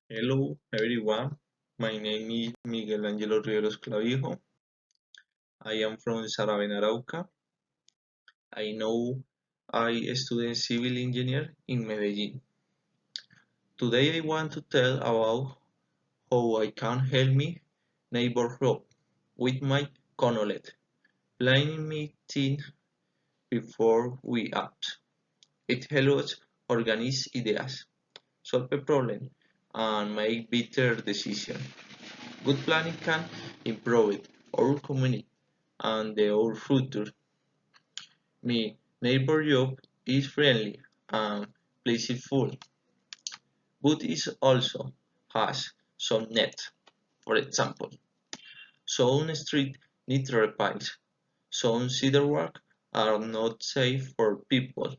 Hello everyone, my name is Miguel Angelo Riveros Clavijo. I am from Saravena, Arauca. I know I study civil engineer in Medellin. Today I want to tell about how I can help my neighborhood with my Conolet, planning meeting before we act. It helps us organize ideas, solve a problem, and make better decisions. Good planning can improve our community and our future. My neighbor job is friendly and playful, but it also has some net. For example, some streets need repairs, some sidewalks are not safe for people.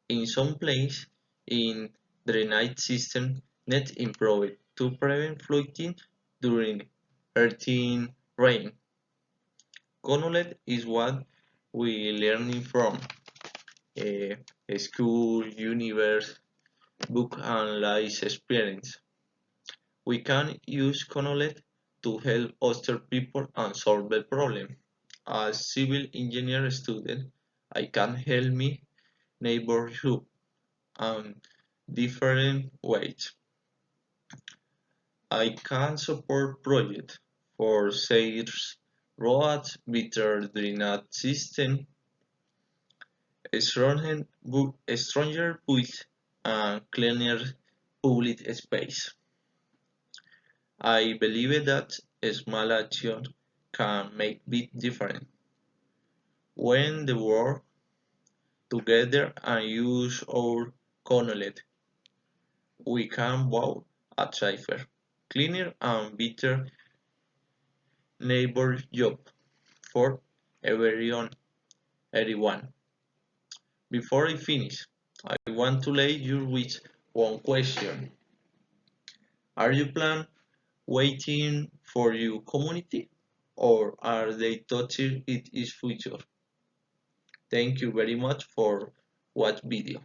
In some places, in drainage system net improved to prevent flooding during earthing rain. Conolet is what we learning from school, universe, book and life experience. We can use Conolet to help other people and solve the problem. As civil engineer student, I can help me neighborhood and different ways. I can support projects for safe roads, better drainage system, stronger books, and cleaner public space. I believe that a small action can make big difference. When the work together and use our knowledge, we can build a safer, cleaner and better neighbor job for everyone. everyone. Before I finish, I want to leave you with one question. Are you plan waiting for your community or are they touching its future? Thank you very much for watch video.